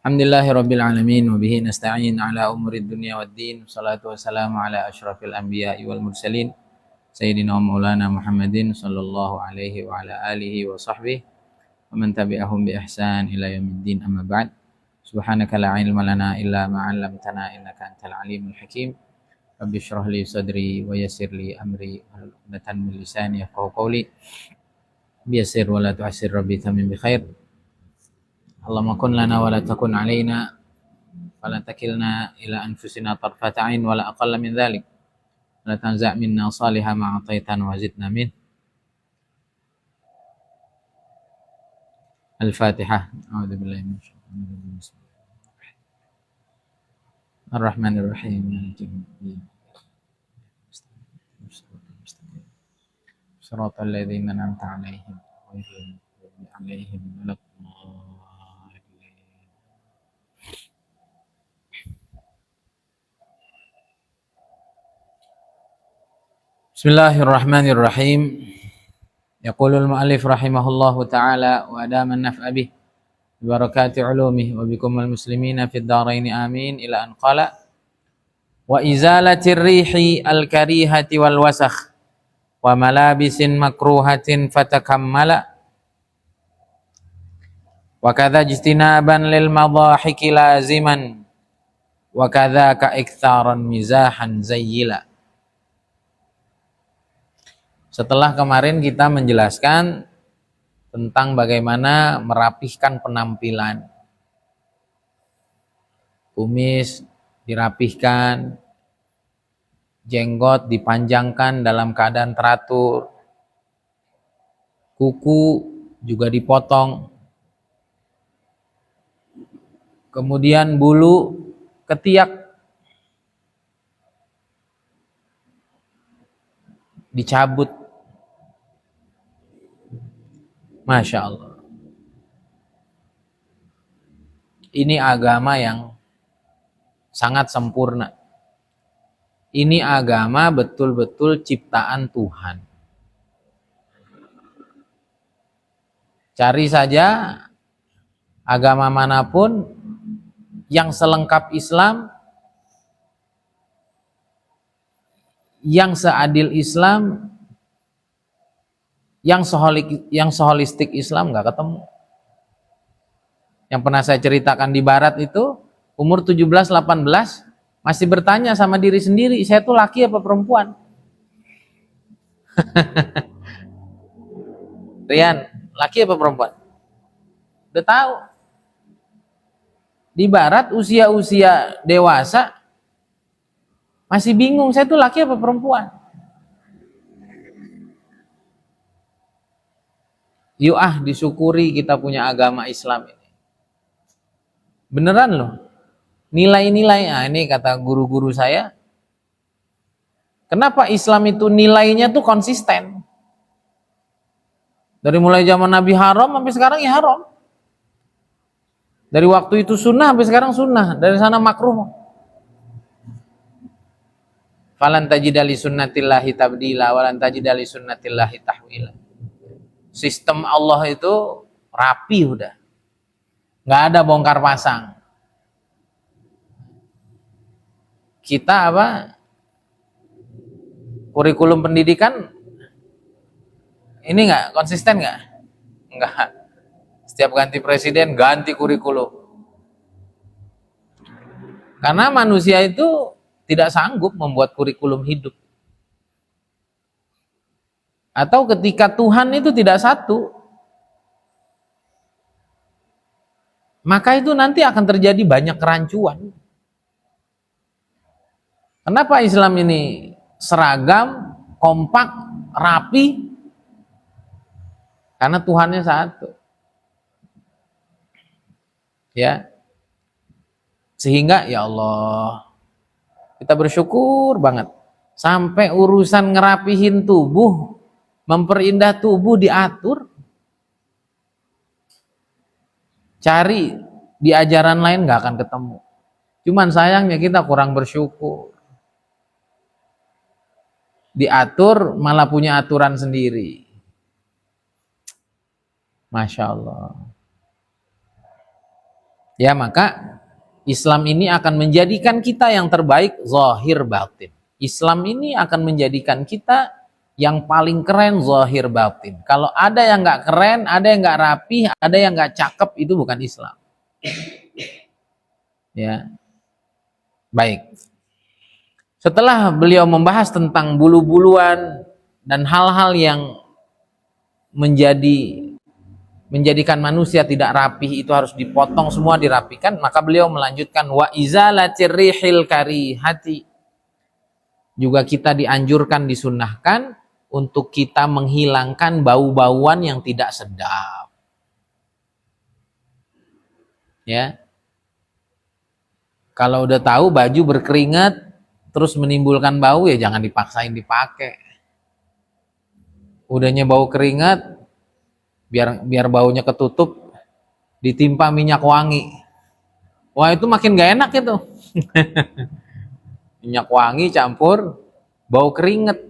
Alhamdulillahirabbil alamin wa bihi nasta'in ala umurid dunya waddin. Wassalatu wassalamu ala asyrafil anbiya'i wal mursalin sayyidina wa maulana Muhammadin sallallahu alaihi wa ala alihi wa sahbihi wa man tabi'ahum bi ihsan ila yaumiddin, amma ba'd. Subhanaka la ilma lana illa ma 'allamtana innaka antal alimul hakim. Rabbi shrah li sadri wa yassir li amri wahlul 'uqdatam min lisani yafqahu qawli. Biyassir wa la tu'assir rabbi tamim bi khair. Allahumma kun lana wa la takun alaina wa la takilna ila anfusina tarfata ain wa la aqalla min dhalik. La tanza' minna salihah ma ataitan wa zidna min. Al-Fatihah. A'udzu billahi minasyaitonir rajim. Ar-Rahmanir Rahim. Shiratal ladzina an'amta 'alaihim ghairil maghdubi 'alaihim waladdallin. Bismillahirrahmanirrahim. Yaqulul mu'allif rahimahullahu ta'ala wa adama an-naf'a bih bi barakati 'ulumih wa bikumul muslimina fid dharain amin ila an qala wa izalatir rihi al-karihati wal wasakh wa malabisin makruhatin fatakammala wa kadza ijtinaban lil madahiki laziman wa kadza ka iktharan mizahan zayyila. Setelah kemarin kita menjelaskan tentang bagaimana merapihkan penampilan, kumis dirapihkan, jenggot dipanjangkan dalam keadaan teratur, kuku juga dipotong, kemudian bulu ketiak dicabut. Masya Allah. Ini agama yang sangat sempurna. Ini agama betul-betul ciptaan Tuhan. Cari saja agama manapun yang selengkap Islam, yang seadil Islam, yang seholistik Islam, nggak ketemu. Yang pernah saya ceritakan di barat itu, umur 17-18 masih bertanya sama diri sendiri, saya tuh laki apa perempuan? Rian, laki apa perempuan? Udah tahu. Di barat usia-usia dewasa masih bingung, saya tuh laki apa perempuan? Yuk disyukuri kita punya agama Islam ini. Beneran loh. Nilai-nilai, ini kata guru-guru saya. Kenapa Islam itu nilainya tuh konsisten? Dari mulai zaman Nabi haram sampai sekarang ya haram. Dari waktu itu sunnah sampai sekarang sunnah. Dari sana makruh. Falan tajida li sunnatillahi tabdila walan tajida li sunnatillahi tahwila. Sistem Allah itu rapi udah. Nggak ada bongkar pasang. Kita apa? Kurikulum pendidikan ini nggak konsisten nggak? Nggak. Setiap ganti presiden ganti kurikulum. Karena manusia itu tidak sanggup membuat kurikulum hidup. Atau ketika Tuhan itu tidak satu, maka itu nanti akan terjadi banyak kerancuan. Kenapa Islam ini seragam, kompak, rapi? Karena Tuhannya satu. Ya. Sehingga ya Allah, kita bersyukur banget. Sampai urusan ngerapihin tubuh, memperindah tubuh diatur. Cari di ajaran lain gak akan ketemu. Cuman sayangnya kita kurang bersyukur. Diatur malah punya aturan sendiri. Masya Allah. Ya, maka Islam ini akan menjadikan kita yang terbaik zahir batin. Islam ini akan menjadikan kita yang paling keren zahir batin. Kalau ada yang nggak keren, ada yang nggak rapi, ada yang nggak cakep, itu bukan Islam. Ya, baik. Setelah beliau membahas tentang bulu-buluan dan hal-hal yang menjadikan manusia tidak rapih, itu harus dipotong semua, dirapikan, maka beliau melanjutkan wa izalatir rihil karihati. Juga kita dianjurkan, disunnahkan untuk kita menghilangkan bau-bauan yang tidak sedap. Ya. Kalau udah tahu baju berkeringat terus menimbulkan bau, ya jangan dipaksain dipakai. Udahnya bau keringat, biar baunya ketutup, ditimpa minyak wangi. Wah, itu makin gak enak itu. Minyak wangi campur bau keringat.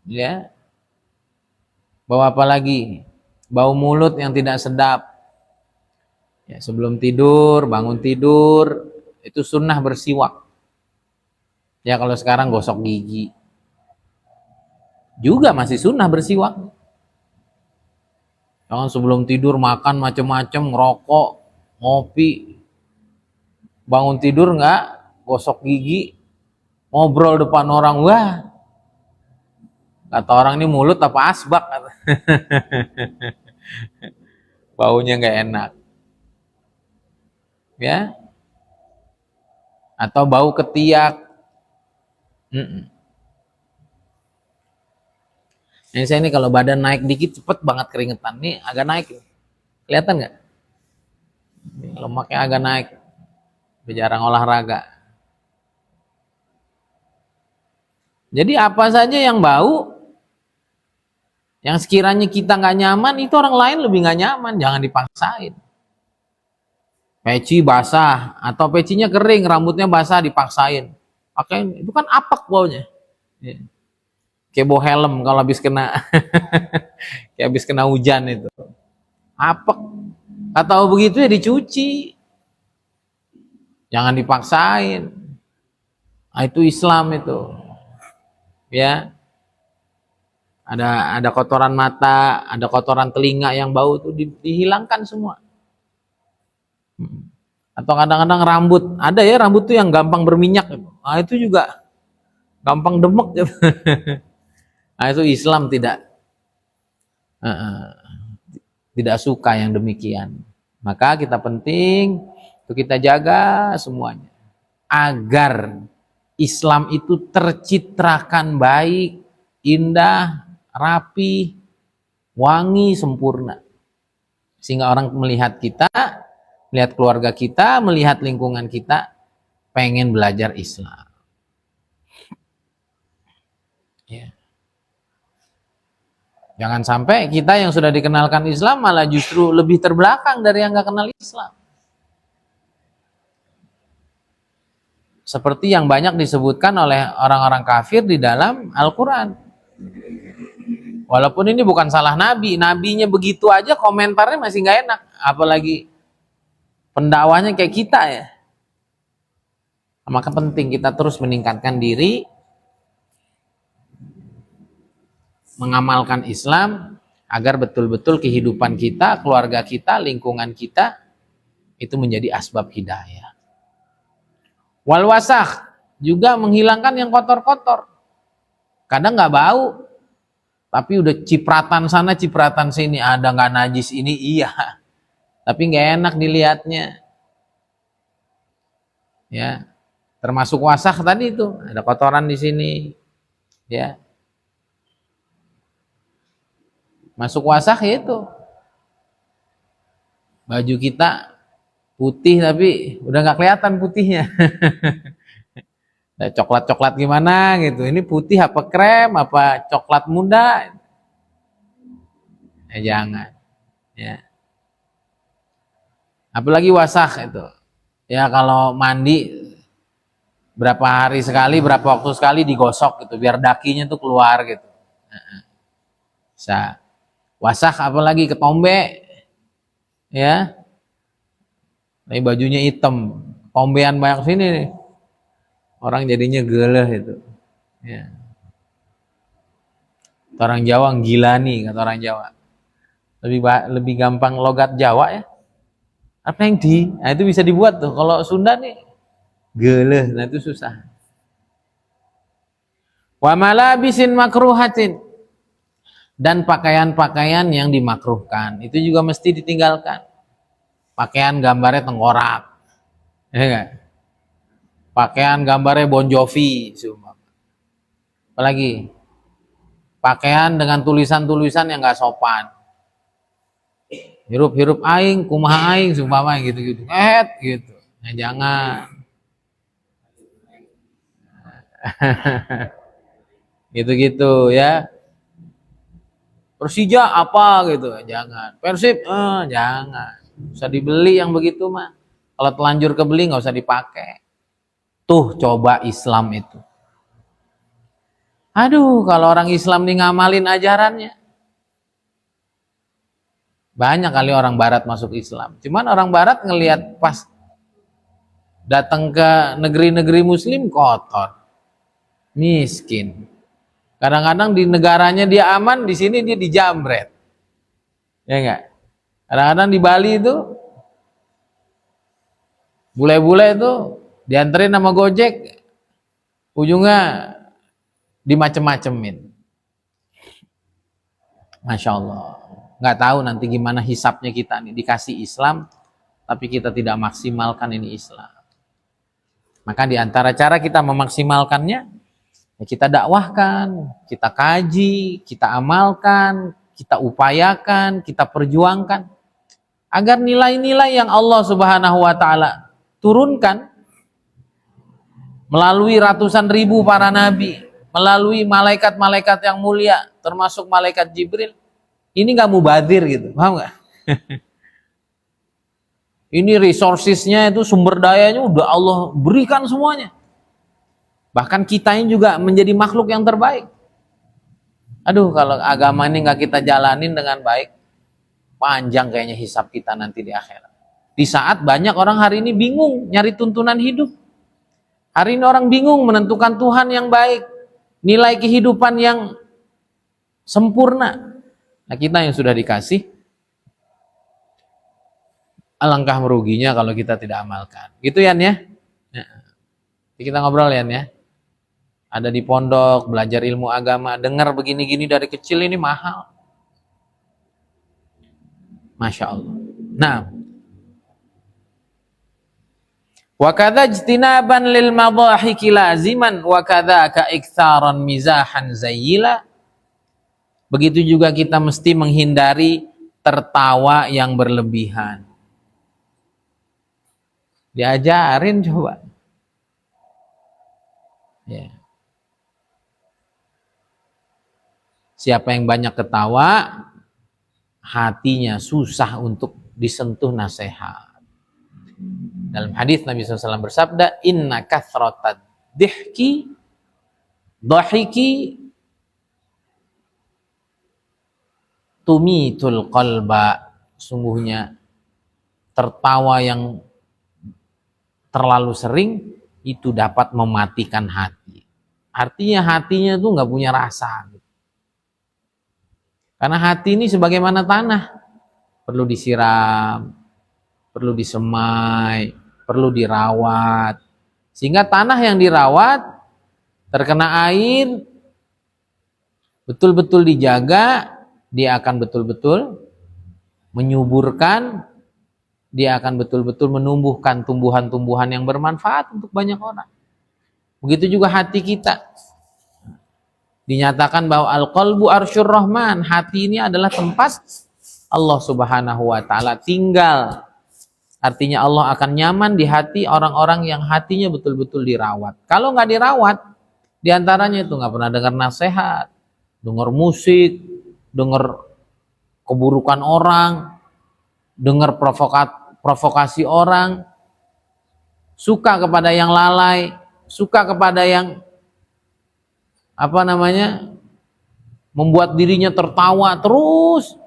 Ya. Bau apa lagi? Bau mulut yang tidak sedap. Ya, sebelum tidur, bangun tidur, itu sunnah bersiwak. Ya, kalau sekarang gosok gigi juga masih sunnah bersiwak. Jangan sebelum tidur makan macam-macam, ngerokok, ngopi, bangun tidur nggak gosok gigi, ngobrol depan orang, wah, kata orang ini mulut apa asbak, baunya nggak enak, ya, atau bau ketiak. Ini saya ini kalau badan naik dikit cepet banget keringetan, nih agak naik, kelihatan nggak? Lemaknya agak naik, jarang olahraga. Jadi apa saja yang bau, yang sekiranya kita nggak nyaman, itu orang lain lebih nggak nyaman, jangan dipaksain. Peci basah atau pecinya kering, rambutnya basah dipaksain. Pakai itu kan apek baunya. Kayak bau helm kalau habis kena kayak habis kena hujan itu. Apek. Atau begitu ya dicuci. Jangan dipaksain. Nah, itu Islam itu. Ya. Ada kotoran mata, ada kotoran telinga yang bau itu dihilangkan semua. Atau kadang-kadang rambut, ada ya rambut tuh yang gampang berminyak gitu. Nah, itu juga gampang demek gitu. Nah, itu Islam tidak suka yang demikian. Maka kita penting untuk kita jaga semuanya agar Islam itu tercitrakan baik, indah, rapi, wangi, sempurna. Sehingga orang melihat kita, melihat keluarga kita, melihat lingkungan kita, pengen belajar Islam. Ya. Jangan sampai kita yang sudah dikenalkan Islam malah justru lebih terbelakang dari yang gak kenal Islam. Seperti yang banyak disebutkan oleh orang-orang kafir di dalam Al-Quran. Walaupun ini bukan salah Nabi, Nabinya begitu aja komentarnya masih gak enak. Apalagi pendakwahnya kayak kita ya. Maka penting kita terus meningkatkan diri, mengamalkan Islam agar betul-betul kehidupan kita, keluarga kita, lingkungan kita itu menjadi asbab hidayah. Wal wasakh juga menghilangkan yang kotor-kotor. Kadang nggak bau, tapi udah cipratan sana, cipratan sini, ada nggak najis ini, iya, tapi nggak enak dilihatnya. Ya, termasuk wasakh tadi itu, ada kotoran di sini, ya. Masuk wasakh itu baju kita putih tapi udah nggak kelihatan putihnya. Coklat-coklat gimana gitu, ini putih apa krem apa coklat muda, ya jangan ya. Apalagi wasakh itu ya, kalau mandi berapa hari sekali, berapa waktu sekali digosok gitu biar dakinya tuh keluar gitu. Bisa. Wasakh apalagi ketombe ya, Tapi bajunya hitam, tombean banyak sini nih. Orang jadinya geleh itu. Ya. Orang Jawa gilani, kata orang Jawa. Lebih gampang logat Jawa ya. Apa yang di? Nah itu bisa dibuat tuh. Kalau Sunda nih geleh, nah itu susah. Wa malabisin makruhatin, dan pakaian-pakaian yang dimakruhkan itu juga mesti ditinggalkan. Pakaian gambarnya tengkorak, ya enggak? Pakaian gambarnya Bon Jovi, apalagi pakaian dengan tulisan-tulisan yang nggak sopan. Hirup-hirup aing, kumaha aing, sumpama gitu-gitu. Gitu. Nah, jangan. Gitu-gitu ya. Persija apa gitu, jangan. Persib, jangan. Usah dibeli yang begitu mah. Kalau telanjur kebeli nggak usah dipakai. Tuh coba Islam itu. Aduh, kalau orang Islam nih ngamalin ajarannya. Banyak kali orang barat masuk Islam. Cuman orang barat ngelihat pas datang ke negeri-negeri muslim kotor. Miskin. Kadang-kadang di negaranya dia aman, di sini dia dijamret. Ya enggak? Kadang-kadang di Bali itu bule-bule itu dianterin sama Gojek, ujungnya dimacem-macemin. Masya Allah. Nggak tahu nanti gimana hisapnya kita nih, dikasih Islam tapi kita tidak maksimalkan ini Islam. Maka di antara cara kita memaksimalkannya, ya kita dakwahkan, kita kaji, kita amalkan, kita upayakan, kita perjuangkan agar nilai-nilai yang Allah Subhanahu wa taala turunkan melalui ratusan ribu para nabi, melalui malaikat-malaikat yang mulia, termasuk malaikat Jibril, ini nggak mubadir gitu, paham nggak? Ini resourcesnya itu, sumber dayanya udah Allah berikan semuanya. Bahkan kita ini juga menjadi makhluk yang terbaik. Aduh, kalau agama ini nggak kita jalanin dengan baik, panjang kayaknya hisab kita nanti di akhirat. Di saat banyak orang hari ini bingung nyari tuntunan hidup. Hari ini orang bingung menentukan Tuhan yang baik, nilai kehidupan yang sempurna. Nah, kita yang sudah dikasih, alangkah meruginya kalau kita tidak amalkan. Gitu Yan ya. Nah, kita ngobrol Yan ya. Ada di pondok, belajar ilmu agama, dengar begini-gini dari kecil ini mahal. Masya Allah. Nah, wa kadza ijtinaban lil madahiki laziman wa kadzaka iktsaran mizahan zayyila. Begitu juga kita mesti menghindari tertawa yang berlebihan. Diajarin coba. Ya. Siapa yang banyak ketawa, hatinya susah untuk disentuh nasihat. Dalam hadis Nabi SAW bersabda, inna kathrotad dhihki tumitul qalba. Sungguhnya tertawa yang terlalu sering itu dapat mematikan hati. Artinya hatinya tuh nggak punya rasa. Karena hati ini sebagaimana tanah, perlu disiram, perlu disemai, perlu dirawat. Sehingga tanah yang dirawat, terkena air, betul-betul dijaga, dia akan betul-betul menyuburkan, dia akan betul-betul menumbuhkan tumbuhan-tumbuhan yang bermanfaat untuk banyak orang. Begitu juga hati kita. Dinyatakan bahwa al-qalbu arsyur rahman, hati ini adalah tempat Allah Subhanahu wa taala tinggal. Artinya Allah akan nyaman di hati orang-orang yang hatinya betul-betul dirawat. Kalau nggak dirawat, diantaranya itu nggak pernah dengar nasihat, dengar musik, dengar keburukan orang, dengar provokasi orang, suka kepada yang lalai, suka kepada yang membuat dirinya tertawa terus.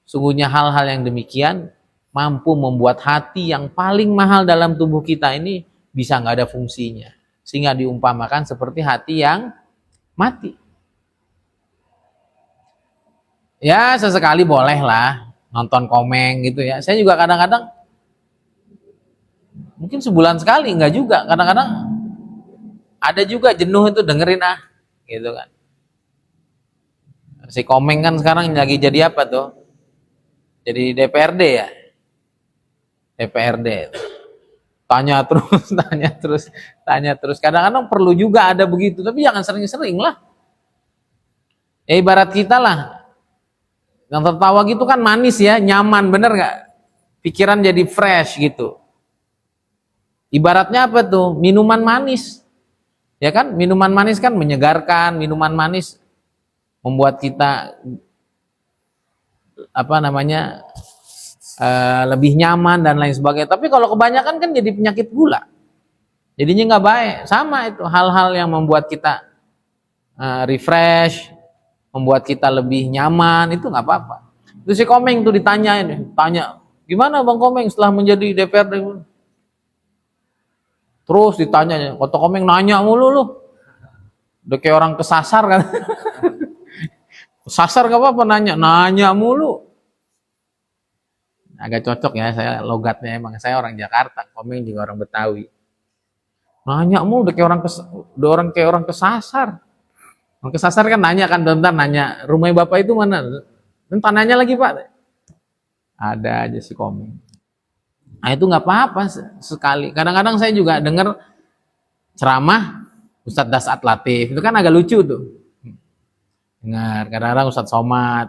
Sungguhnya hal-hal yang demikian mampu membuat hati yang paling mahal dalam tubuh kita ini bisa nggak ada fungsinya, sehingga diumpamakan seperti hati yang mati. Ya sesekali boleh lah nonton Komeng gitu ya. Saya juga kadang-kadang mungkin sebulan sekali, enggak juga. Kadang-kadang ada juga jenuh itu dengerin gitu kan. Si Komeng kan sekarang lagi jadi apa tuh? Jadi DPRD ya. DPRD. Tanya terus, tanya terus, tanya terus. Kadang-kadang perlu juga ada begitu, tapi jangan sering-sering lah. Ya ibarat kita lah. Yang tertawa gitu kan manis ya, nyaman, bener nggak? Pikiran jadi fresh gitu. Ibaratnya apa tuh? Minuman manis. Ya kan? Minuman manis kan menyegarkan, minuman manis membuat kita lebih nyaman dan lain sebagainya. Tapi kalau kebanyakan kan jadi penyakit gula. Jadinya nggak baik. Sama itu hal-hal yang membuat kita refresh, membuat kita lebih nyaman, itu nggak apa-apa. Itu si Komeng tuh tanya, gimana Bang Komeng setelah menjadi DPRD? Terus ditanya, kata Komeng nanya mulu lu. Udah kayak orang kesasar kan. Kesasar gak apa-apa nanya mulu. Agak cocok ya, saya logatnya emang saya orang Jakarta, Komeng juga orang Betawi. Nanya mulu udah kayak orang kesasar. Orang kesasar kan nanya kan, bentar nanya, rumah Bapak itu mana? Bentar nanya lagi Pak. Ada aja si Komeng. Nah itu nggak apa-apa sekali. Kadang-kadang saya juga dengar ceramah Ustadz Dasat Latif, itu kan agak lucu tuh. Dengar, kadang-kadang Ustadz Somad.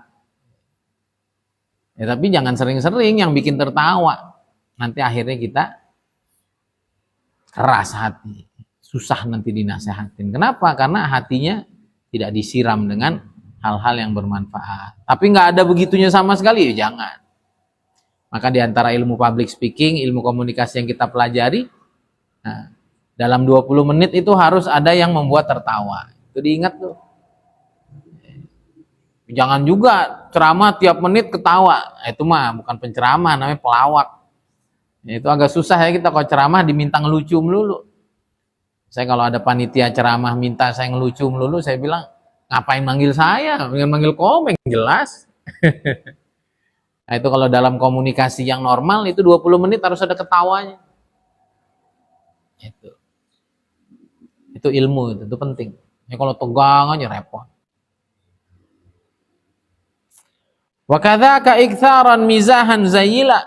Ya tapi jangan sering-sering yang bikin tertawa. Nanti akhirnya kita keras hati, susah nanti dinasehatin. Kenapa? Karena hatinya tidak disiram dengan hal-hal yang bermanfaat. Tapi nggak ada begitunya sama sekali, ya jangan. Maka di antara ilmu public speaking, ilmu komunikasi yang kita pelajari, nah, dalam 20 menit itu harus ada yang membuat tertawa. Itu diingat tuh. Jangan juga ceramah tiap menit ketawa. Itu mah bukan penceramah, namanya pelawak. Itu agak susah ya kita kalau ceramah diminta ngelucu melulu. Saya kalau ada panitia ceramah minta saya ngelucu melulu, saya bilang, ngapain manggil saya? Manggil Komeng, jelas. Nah itu kalau dalam komunikasi yang normal itu 20 menit harus ada ketawanya. Itu ilmu, itu penting. Ya kalau tegang aja repot. Wa kadzaka iktsaran mizahan zayyila.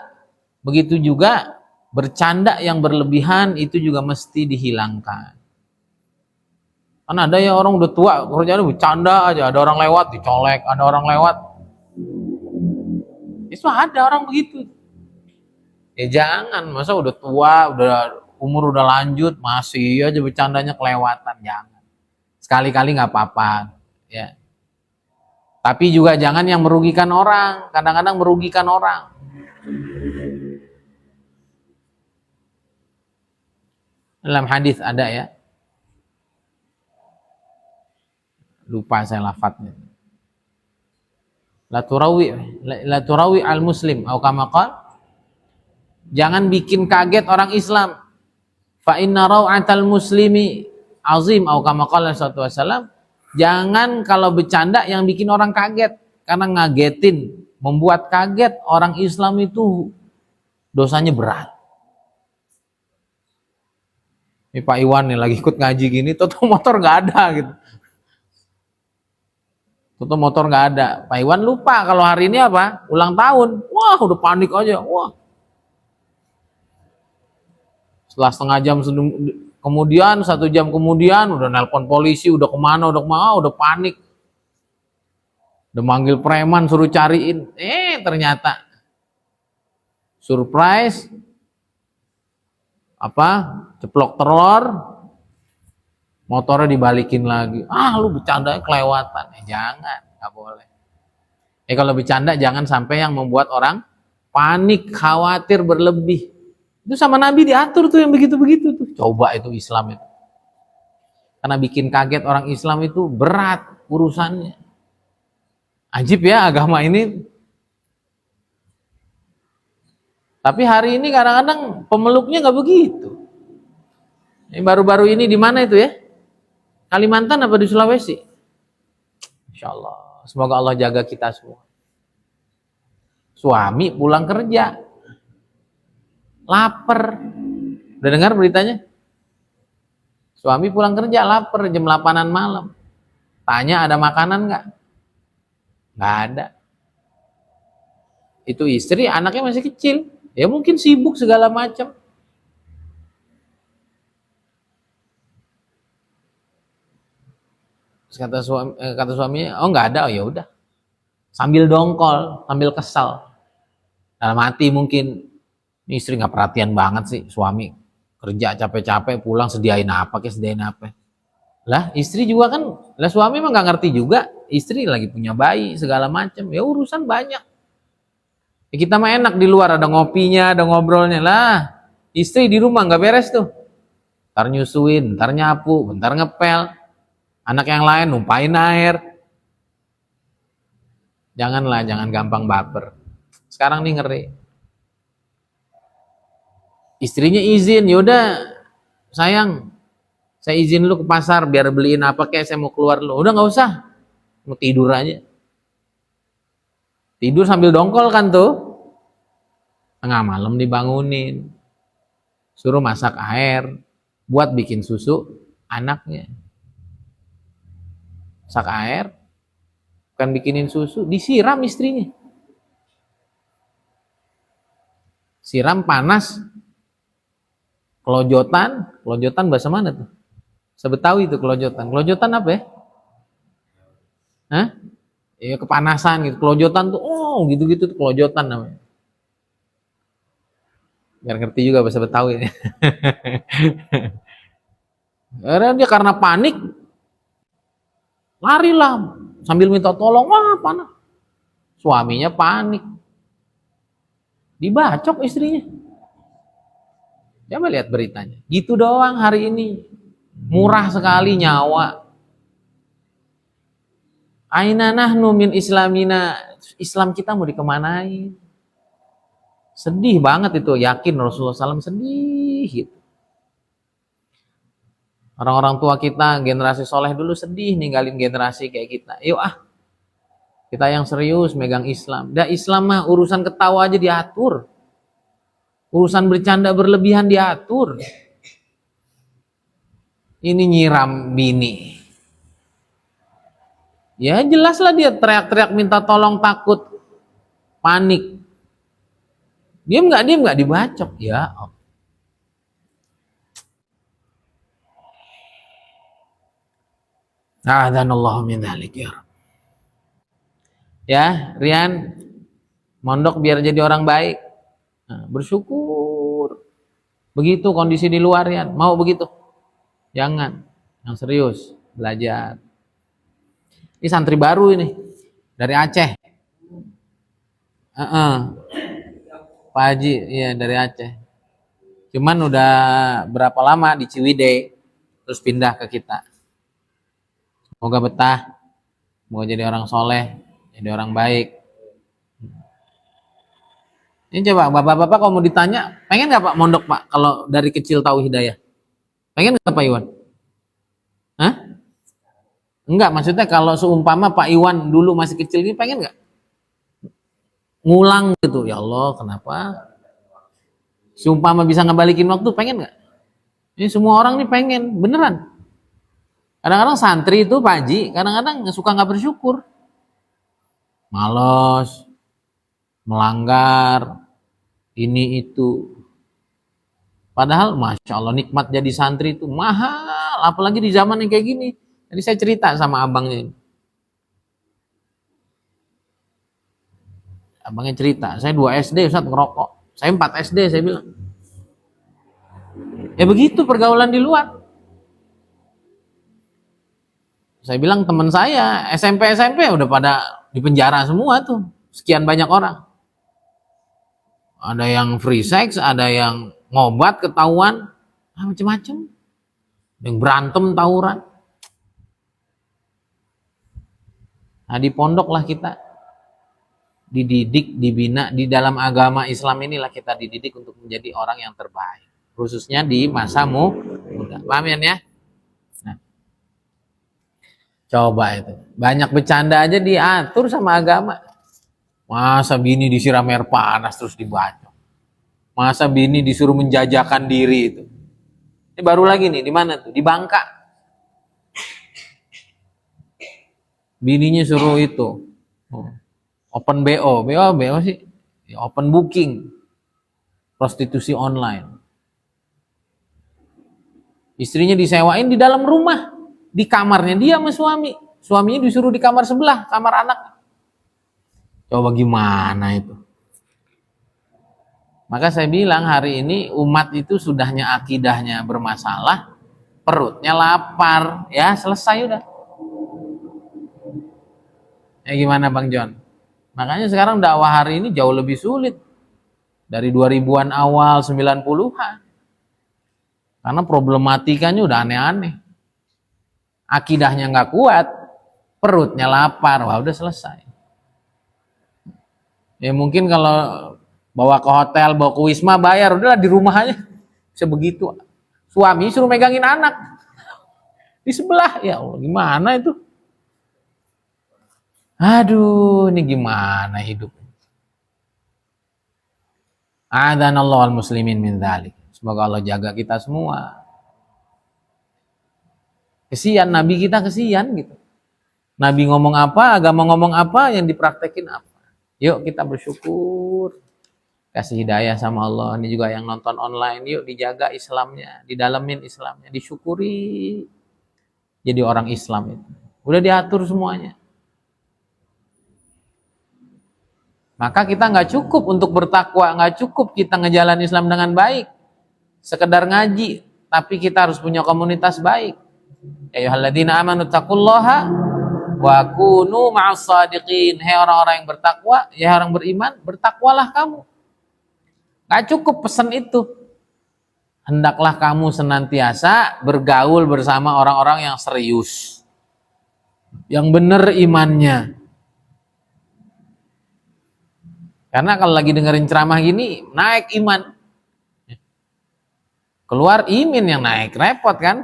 Begitu juga bercanda yang berlebihan itu juga mesti dihilangkan. Kan ada ya orang udah tua kerjanya bercanda aja, ada orang lewat dicolek, ada orang lewat. Itu ada orang begitu. Ya jangan, masa udah tua, udah umur udah lanjut masih aja bercandanya kelewatan, jangan. Sekali-kali nggak apa-apa, ya. Tapi juga jangan yang merugikan orang, kadang-kadang merugikan orang. Dalam hadis ada ya. Lupa saya lafadznya. La turawi al muslim atau kama qala, jangan bikin kaget orang Islam. Fa inna raw'atal muslimi azim atau kama qala sallallahu alaihi wasallam. Jangan kalau bercanda yang bikin orang kaget, karena ngagetin, membuat kaget orang Islam itu dosanya berat. Ini Pak Iwan nih lagi ikut ngaji gini, toto motor nggak ada gitu. Toto motor nggak ada. Pak Iwan lupa kalau hari ini apa? Ulang tahun. Wah udah panik aja. Wah. Setelah setengah jam kemudian, 1 jam kemudian udah nelpon polisi, udah kemana, udah panik. Udah manggil preman suruh cariin. Ternyata surprise ceplok telur, motornya dibalikin lagi. Lu bercandanya kelewatan. Jangan, nggak boleh. Kalau bercanda jangan sampai yang membuat orang panik, khawatir berlebih. Itu sama Nabi diatur tuh yang begitu-begitu tuh. Coba itu Islam itu. Karena bikin kaget orang Islam itu berat urusannya. Ajib ya agama ini. Tapi hari ini kadang-kadang pemeluknya nggak begitu. Ini baru-baru ini di mana itu ya? Kalimantan apa di Sulawesi? Insya Allah. Semoga Allah jaga kita semua. Suami pulang kerja, lapar. Udah dengar beritanya? Suami pulang kerja lapar jam 8-an malam. Tanya ada makanan nggak? Nggak ada. Itu istri, anaknya masih kecil. Ya mungkin sibuk segala macam. Kata suaminya, oh nggak ada, oh ya udah. Sambil dongkol, sambil kesal. Dalam hati mungkin istri nggak perhatian banget sih, suami kerja capek-capek pulang sediain apa, sediain apa. Lah istri juga kan, lah suami mah nggak ngerti juga. Istri lagi punya bayi segala macam, ya urusan banyak. Ya kita mah enak di luar, ada ngopinya, ada ngobrolnya lah. Istri di rumah nggak beres tuh. Ntar nyusuin, ntar nyapu, bentar ngepel. Anak yang lain numpain air. Janganlah, jangan gampang baper. Sekarang nih ngeri. Istrinya izin, yaudah sayang, saya izin lu ke pasar biar beliin apa kayak saya mau keluar lu. Udah nggak usah, mau tidur aja. Tidur sambil dongkol kan tuh. Tengah malam dibangunin. Suruh masak air buat bikin susu anaknya. Masak air, bukan bikinin susu, disiram istrinya. Siram panas. Kelojotan bahasa mana tuh? Sebetawi itu kelojotan. Kelojotan apa ya? Hah? Ya kepanasan gitu. Kelojotan tuh, oh gitu-gitu tuh kelojotan namanya. Biar ngerti juga bahasa Betawi. Akhirnya dia karena panik, larilah sambil minta tolong. Wah panas. Suaminya panik. Dibacok istrinya. Coba lihat beritanya. Gitu doang hari ini. Murah sekali nyawa. Aina nahnu min islamina. Islam kita mau dikemanain? Sedih banget itu. Yakin Rasulullah SAW sedih gitu. Orang-orang tua kita, generasi soleh dulu sedih ninggalin generasi kayak kita. Yuk kita yang serius megang Islam. Dah Islam mah urusan ketawa aja diatur. Urusan bercanda berlebihan diatur. Ini nyiram bini. Ya jelaslah dia teriak-teriak minta tolong, takut, panik. Diem nggak dibacok. Ya A'adzanallahu min dzalik ya Rabb. Ya, Rian, mondok biar jadi orang baik. Nah, bersyukur. Begitu kondisi di luar, Rian. Mau begitu? Jangan. Yang serius, belajar. Ini santri baru ini. Dari Aceh. Pak Haji, iya dari Aceh. Cuman udah berapa lama di Ciwidey, terus pindah ke kita. Semoga betah, semoga jadi orang soleh, jadi orang baik. Ini coba bapak-bapak kalau mau ditanya, pengen nggak Pak mondok Pak kalau dari kecil tahu hidayah? Pengen nggak Pak Iwan? Hah? Enggak, maksudnya kalau seumpama Pak Iwan dulu masih kecil ini pengen nggak? Ngulang gitu, ya Allah kenapa? Seumpama bisa ngebalikin waktu, pengen nggak? Ini semua orang nih pengen, beneran. Kadang-kadang santri itu Pak Haji, kadang-kadang suka nggak bersyukur. Malas, melanggar, ini itu. Padahal Masya Allah nikmat jadi santri itu mahal, apalagi di zaman yang kayak gini. Jadi saya cerita sama abangnya ini. Abangnya cerita, saya 2 SD Ustaz ngerokok. Saya 4 SD saya bilang. Ya begitu pergaulan di luar. Saya bilang teman saya SMP udah pada di penjara semua tuh. Sekian banyak orang. Ada yang free sex, ada yang ngobat ketahuan, macam-macam. Yang berantem tawuran. Nah di pondok lah kita. dididik, dibina di dalam agama Islam inilah kita dididik untuk menjadi orang yang terbaik, khususnya di masa muda. Paham ya? Nah, coba itu. Banyak bercanda aja diatur sama agama. Masa bini disiram air panas terus dibacok. Masa bini disuruh menjajakan diri itu. Ini baru lagi nih, di mana tuh? Di Bangka. Bininya suruh itu. Open BO sih. Open booking. Prostitusi online. Istrinya disewain di dalam rumah. Di kamarnya dia sama suami. Suaminya disuruh di kamar sebelah, kamar anak. Coba gimana itu? Maka saya bilang hari ini umat itu sudahnya akidahnya bermasalah, perutnya lapar, ya selesai udah. Ya gimana Bang John? Makanya sekarang dakwah hari ini jauh lebih sulit dari 2000-an awal, 90-an. Karena problematikanya udah aneh-aneh. Akidahnya nggak kuat, perutnya lapar, wah udah selesai. Ya mungkin kalau bawa ke hotel, bawa ke wisma, bayar, udahlah di rumah aja. Bisa begitu. Suami suruh megangin anak. Di sebelah, ya Allah gimana itu? Aduh, ini gimana hidup? Adanallahu al-muslimin min dzalik. Semoga Allah jaga kita semua. Kesian, Nabi kita kesian gitu. Nabi ngomong apa, agama ngomong apa, yang dipraktekin apa. Yuk kita bersyukur. Kasih hidayah sama Allah. Ini juga yang nonton online, yuk dijaga Islamnya, didalemin Islamnya, disyukuri. Jadi orang Islam itu. Udah diatur semuanya. Maka kita nggak cukup untuk bertakwa, nggak cukup kita ngejalan Islam dengan baik. Sekedar ngaji, tapi kita harus punya komunitas baik. Ya ayyuhalladzina amanu taqullaha wa kunu ma'as shadiqin. Hai orang-orang yang bertakwa, ya orang beriman, bertakwalah kamu. Gak cukup pesan itu. Hendaklah kamu senantiasa bergaul bersama orang-orang yang serius, yang benar imannya. Karena kalau lagi dengerin ceramah gini, naik iman. Keluar imin yang naik, repot kan?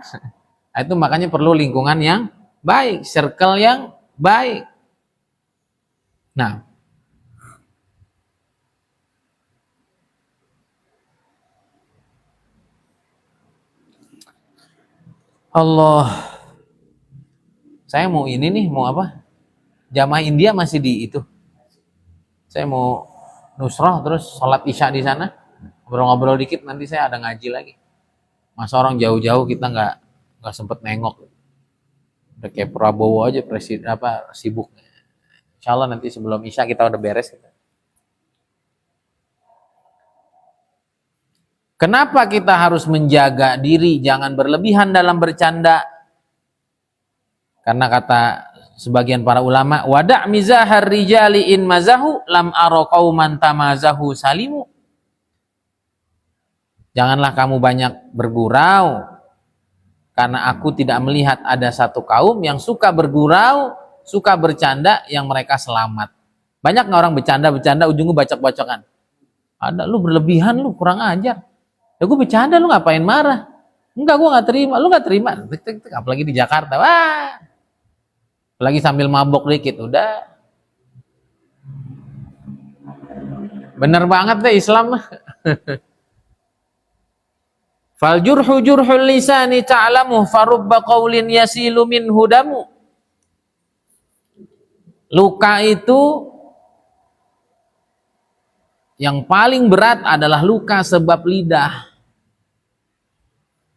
Itu makanya perlu lingkungan yang baik, circle yang baik. Nah, Allah, saya mau ini nih, mau apa? Jamaah India masih di itu. Saya mau nusrah terus sholat isya di sana, ngobrol-ngobrol dikit, nanti saya ada ngaji lagi. Masa orang jauh-jauh kita nggak sempet nengok. Udah kayak Prabowo aja presiden apa sibuk. Insya Allah nanti sebelum isya kita udah beres. Kenapa kita harus menjaga diri jangan berlebihan dalam bercanda? Karena kata sebagian para ulama, wada' mizahar rijali in mazahu lam ara qauman tamazahu salimu. Janganlah kamu banyak bergurau, karena aku tidak melihat ada satu kaum yang suka bergurau, suka bercanda yang mereka selamat. Banyak nggak orang bercanda ujungnya bacok-bacokan? Ada, lu berlebihan, lu kurang ajar. Ya gue bercanda, lu ngapain marah? Enggak, gue nggak terima. Lu nggak terima, apalagi di Jakarta. Wah, apalagi sambil mabok dikit, udah. Bener banget deh Islam. Fal jurhu jurhul lisani ta'lamu farubba qaulin yasilu min hudamu. Luka itu yang paling berat adalah luka sebab lidah.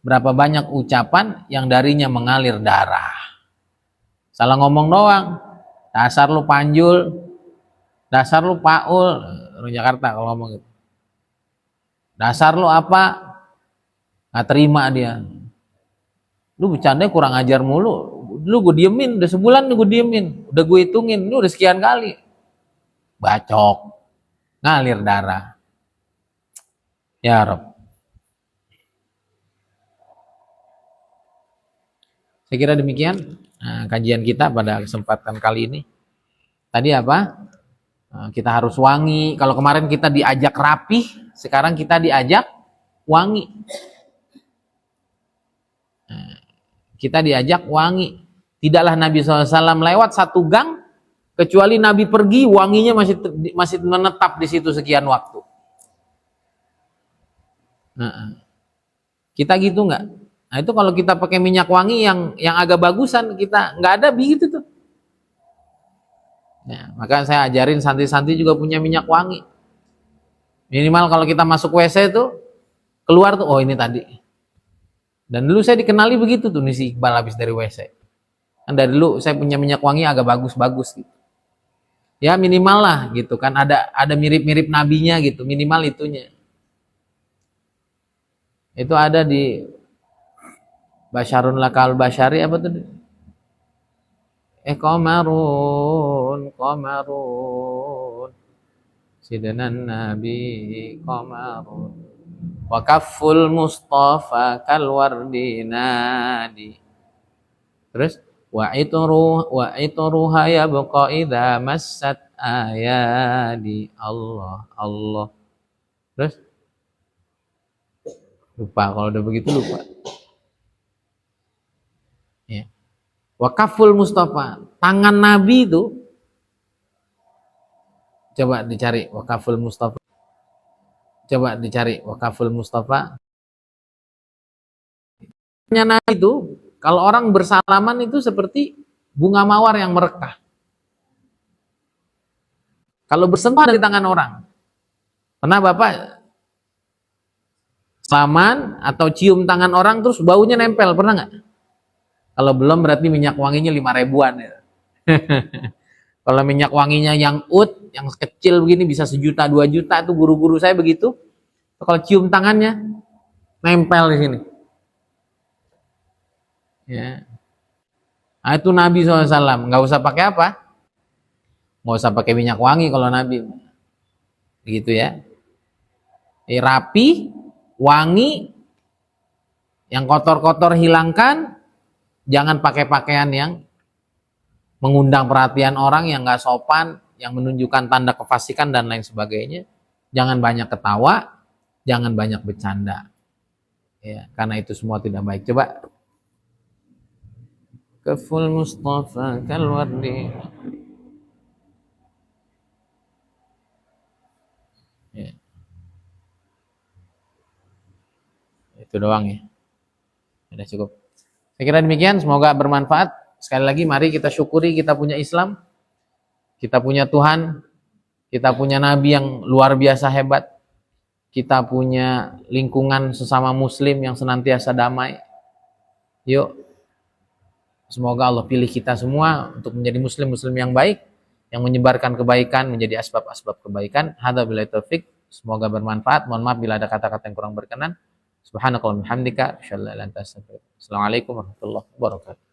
Berapa banyak ucapan yang darinya mengalir darah. Salah ngomong doang, dasar lu panjul, dasar lu paul, orang Jakarta kalau ngomong gitu. Dasar lu apa? Nggak terima dia. Lu bercanda kurang ajar mulu. Lu gue diemin, udah sebulan gue diemin, udah gue hitungin, lu udah sekian kali. Bacok, ngalir darah. Ya Rob. Saya kira demikian kajian kita pada kesempatan kali ini. Tadi apa? Kita harus wangi. Kalau kemarin kita diajak rapih, sekarang kita diajak wangi. Kita diajak wangi. Tidaklah Nabi SAW lewat satu gang, kecuali Nabi pergi, wanginya masih menetap di situ sekian waktu. Kita gitu nggak? Nah itu kalau kita pakai minyak wangi yang agak bagusan, kita nggak ada begitu tuh. Ya, maka saya ajarin santri-santri juga punya minyak wangi. Minimal kalau kita masuk WC tuh keluar tuh, oh ini tadi. Dan dulu saya dikenali begitu tuh nih si Iqbal habis dari WC. Kan dari dulu saya punya minyak wangi agak bagus-bagus gitu. Ya minimal lah gitu kan, ada mirip-mirip nabinya gitu, minimal itunya. Itu ada di Basyarun Lakal Basyari apa tuh? Qamarun Sidanan Nabi Qamarun wa kafful Mustafa kalwardi nadi. Terus wa itruha yabqa idza massat ayadi. Allah. Terus lupa, kalau udah begitu lupa. Ya. Wakaful Mustafa, tangan Nabi itu, coba dicari wakaful Mustafa. Tangan Nabi itu, kalau orang bersalaman itu seperti bunga mawar yang merekah. Kalau bersentuhan di tangan orang, pernah Bapak salaman atau cium tangan orang terus baunya nempel, pernah nggak? Kalau belum berarti minyak wanginya 5.000-an ya. Kalau minyak wanginya yang yang kecil begini bisa 1 juta 2 juta, itu guru-guru saya begitu. Kalau cium tangannya nempel di sini. Ya. Nah, itu Nabi SAW, nggak usah pakai apa? Nggak usah pakai minyak wangi kalau Nabi. Begitu ya. Rapi, wangi, yang kotor-kotor hilangkan. Jangan pakai pakaian yang mengundang perhatian orang, yang nggak sopan, yang menunjukkan tanda kefasikan dan lain sebagainya. Jangan banyak ketawa, jangan banyak bercanda. Ya, karena itu semua tidak baik. Coba. Kaful Mustafa kalwardi. Ya. Itu doang ya. Sudah cukup. Saya kira demikian, semoga bermanfaat. Sekali lagi mari kita syukuri kita punya Islam, kita punya Tuhan, kita punya Nabi yang luar biasa hebat, kita punya lingkungan sesama muslim yang senantiasa damai. Yuk, semoga Allah pilih kita semua untuk menjadi muslim-muslim yang baik, yang menyebarkan kebaikan, menjadi asbab-asbab kebaikan. Hadza billahi taufik. Semoga bermanfaat. Mohon maaf bila ada kata-kata yang kurang berkenan. Subhanakallahumma hamdika asyhadu an la ilaha illa anta astaghfiruka wa atubu ilaik. Assalamualaikum warahmatullahi wabarakatuh.